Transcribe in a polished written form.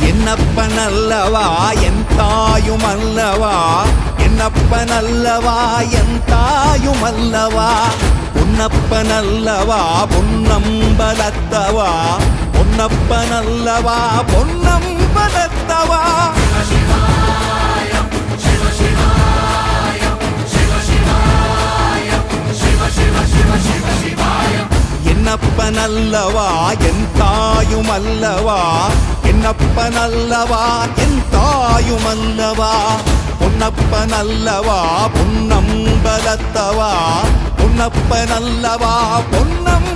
என்னப்பனல்லவா என் தாயுமல்லவா, என்னப்பனல்லவா என் தாயுமல்லவா, பொன்னப்பனல்லவா பொன்னம்பலத்தவா, பொன்னப்பனல்லவா பொன்னம்பலத்தவா. என்னப்பனல்லவா என் தாயுமல்லவா, என்னப்பனல்லவா என் தாயுமல்லவா, பொன்னப்பனல்லவா பொன்னம்பலத்தவா, பொன்னப்பனல்லவா பொன்னம்